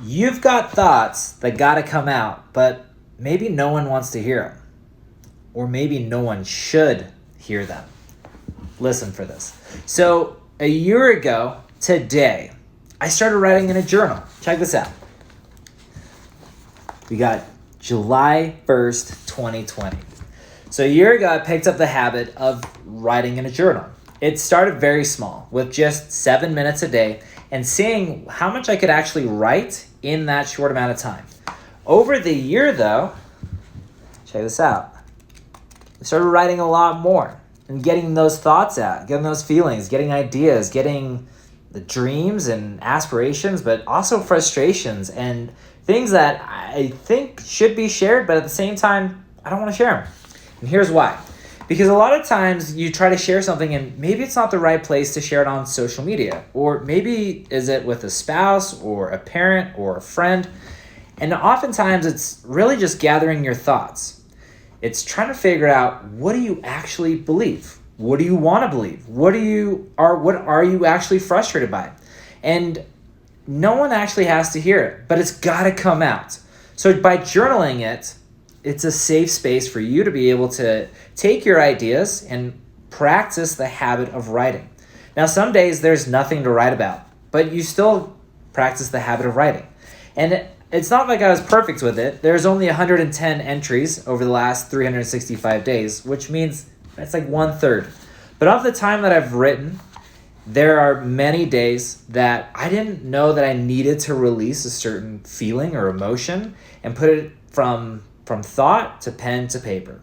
You've got thoughts that gotta come out, but maybe no one wants to hear them. Or maybe no one should hear them. Listen for this. So, a year ago today, I started writing in a journal. Check this out. We got July 1st, 2020. So, a year ago, I picked up the habit of writing in a journal. It started very small, with just 7 minutes a day, and seeing how much I could actually write in that short amount of time. Over the year, though, check this out. I started writing a lot more and getting those thoughts out, getting those feelings, getting ideas, getting the dreams and aspirations, but also frustrations and things that I think should be shared, but at the same time, I don't want to share them. And here's why. Because a lot of times you try to share something and maybe it's not the right place to share it on social media. Or maybe is it with a spouse or a parent or a friend. And oftentimes it's really just gathering your thoughts. It's trying to figure out, what do you actually believe? What do you want to believe? What are you actually frustrated by? And no one actually has to hear it, but it's got to come out. So by journaling it, it's a safe space for you to be able to take your ideas and practice the habit of writing. Now, some days there's nothing to write about, but you still practice the habit of writing. And it's not like I was perfect with it. There's only 110 entries over the last 365 days, which means that's like 1/3. But of the time that I've written, there are many days that I didn't know that I needed to release a certain feeling or emotion and put it from thought to pen to paper.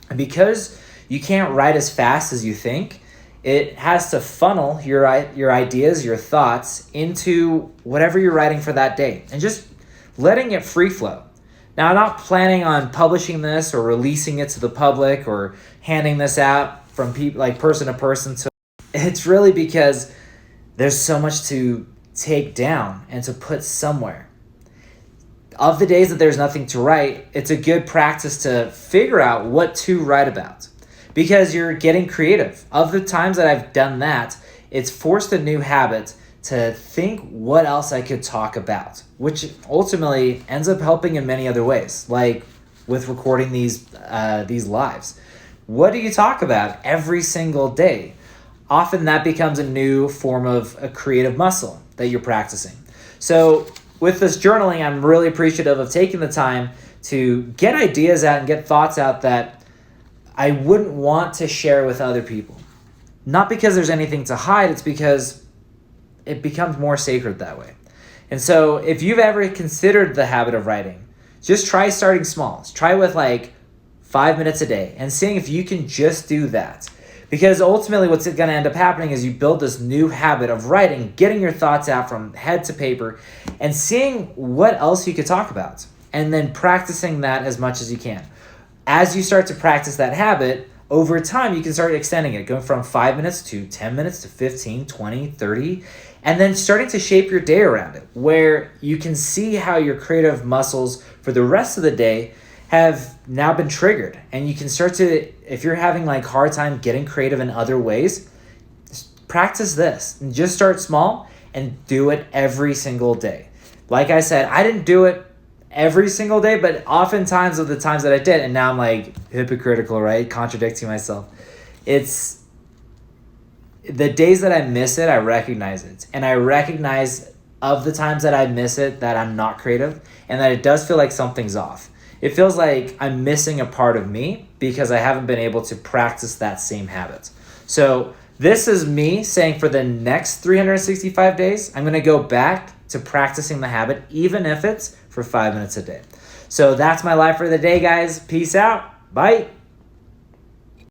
And because you can't write as fast as you think, it has to funnel your ideas, your thoughts into whatever you're writing for that day and just letting it free flow. Now, I'm not planning on publishing this or releasing it to the public or handing this out from people like person to person. So it's really because there's so much to take down and to put somewhere. Of the days that there's nothing to write, it's a good practice to figure out what to write about because you're getting creative. Of the times that I've done that, it's forced a new habit to think what else I could talk about, which ultimately ends up helping in many other ways, like with recording these lives. What do you talk about every single day? Often that becomes a new form of a creative muscle that you're practicing. So with this journaling, I'm really appreciative of taking the time to get ideas out and get thoughts out that I wouldn't want to share with other people. Not because there's anything to hide, it's because it becomes more sacred that way. And so if you've ever considered the habit of writing, just try starting small. Try with like 5 minutes a day and seeing if you can just do that. Because ultimately what's going to end up happening is you build this new habit of writing, getting your thoughts out from head to paper, and seeing what else you could talk about, and then practicing that as much as you can. As you start to practice that habit, over time you can start extending it, going from 5 minutes to 10 minutes to 15, 20, 30, and then starting to shape your day around it, where you can see how your creative muscles for the rest of the day have now been triggered. And you can start to, if you're having like hard time getting creative in other ways, practice this and just start small and do it every single day. Like I said, I didn't do it every single day, but oftentimes of the times that I did, and now I'm like hypocritical, right? Contradicting myself. It's the days that I miss it, I recognize it. And I recognize of the times that I miss it that I'm not creative and that it does feel like something's off. It feels like I'm missing a part of me because I haven't been able to practice that same habit. So this is me saying for the next 365 days, I'm going to go back to practicing the habit, even if it's for 5 minutes a day. So that's my life for the day, guys. Peace out. Bye.